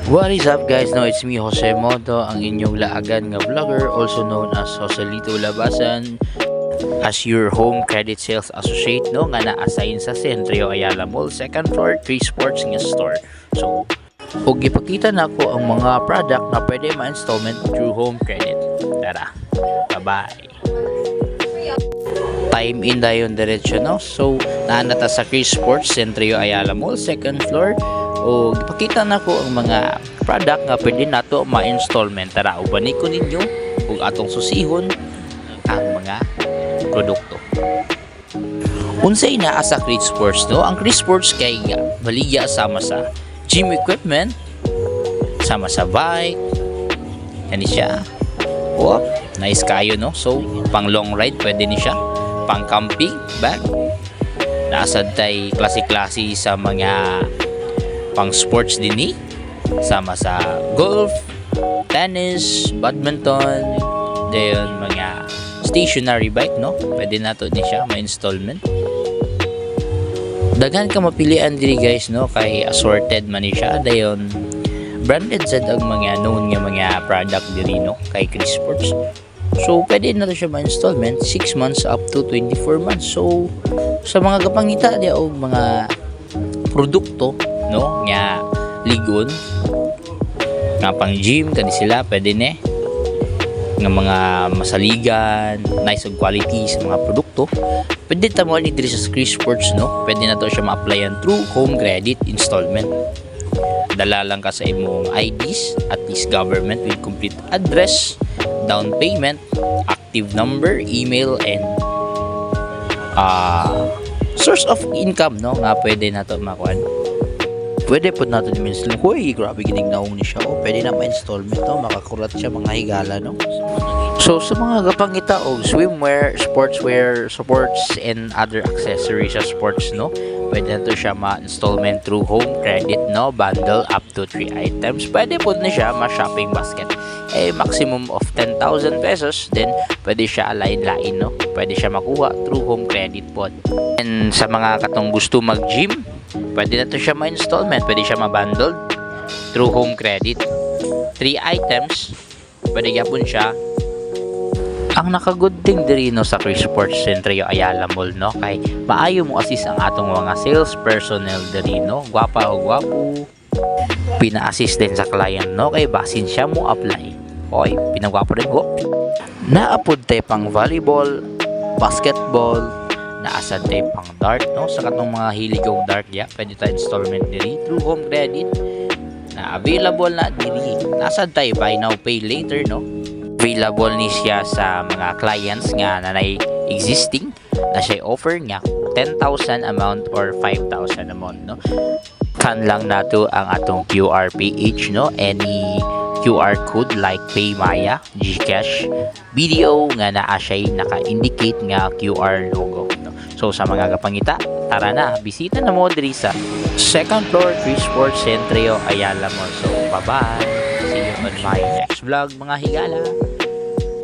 What is up guys? No, it's me Jose Moto, ang inyong laagan nga vlogger, also known as Joselito Labasan, as your home credit sales associate, no, nga na-assign sa Centrio Ayala Mall, second floor, 3 Sports nga store. So, ug ipakita na ko ang mga product na pwede ma-installment through home credit. Tara, bye-bye. Time in dayon diretsyo, no? So, naanata sa Chris Sports, Centrio Ayala Mall, second floor. O ipakita na ko ang mga product nga pwede nato ma-installment. Tara, ubani ko ninyo ug atong susihon ang mga produkto. Unsay naa sa Chris Sports, no? Ang Chris Sports kay baligya sama sa gym equipment, sama sa bike. Kani siya. Oh, nice kayo, no? So, pang long ride pwede ni siya. Pang camping bag. Naasad tay klase-klase sa mga pang sports din sama sa golf, tennis, badminton, dayon mga stationary bike, no? Pwede nato din siya ma-installment. Daghan ka mapilian diri guys, no? Kay assorted man ni siya, dayon branded sad ang mga known nga mga product diri, no? Kay Chris Sports. So pwede nato siya ma-installment 6 months up to 24 months. So sa mga kapangita di og mga produkto, no, nga ligon nga pang gym kani sila pwede ne nga mga masaligan, nice og quality sa mga produkto, pwede ta mo ni diri sa Chris Sports, no? Pwede na to siya ma-applyan through home credit installment. Dala lang ka sa imong IDs at least government with complete address, down payment, active number, email, and source of income, no, nga pwede na to makuan. Pwede po natin i-install. Hoy, grabe ginignaong ni siya. O, pwede na ma-installment, no? Makakurat siya mga higala, no? So, sa mga kapangita o swimwear, sportswear, supports, and other accessories sa sports, no? Pwede na to siya ma-installment through home credit, no? Bundle up to 3 items. Pwede po na siya ma-shopping basket. Maximum of 10,000 pesos. Then, pwede siya alain-lain, no? Pwede siya makuha through home credit po. And sa mga katong gusto mag-gym, pwede na to siya ma-installment, pwede siya ma-bundled through home credit. 3 items, pwede gyapon siya. Ang nakagood thing diri, no, sa Chris Sports Centrio Ayala Mall, no, kay maayo mo assist ang atong mga sales personnel diri, no. Gwapa o gwapo. Pina-assist din sa client, no, kay basin siya mo apply. Oy, pinagwapo rin ko. Naapod tay pang volleyball, basketball, naasad tay pang dart, no, sa katong mga hiligong dart ya, pwede ta installment diri through home credit na available na diri. Nasad tay buy now pay later, no. Available ni siya sa mga clients nga nanay existing na siya offer nga 10,000 amount or 5,000 amount, no. Kan lang nato ang atong QR page, no, any QR code like PayMaya, GCash, video nga naa siya naka-indicate nga QR logo, no? So sa mga kapangita, tara na, bisita na mo diri sa second floor 3 Sports Centrio Ayala Mall. So bye-bye, see you on my next vlog mga higala.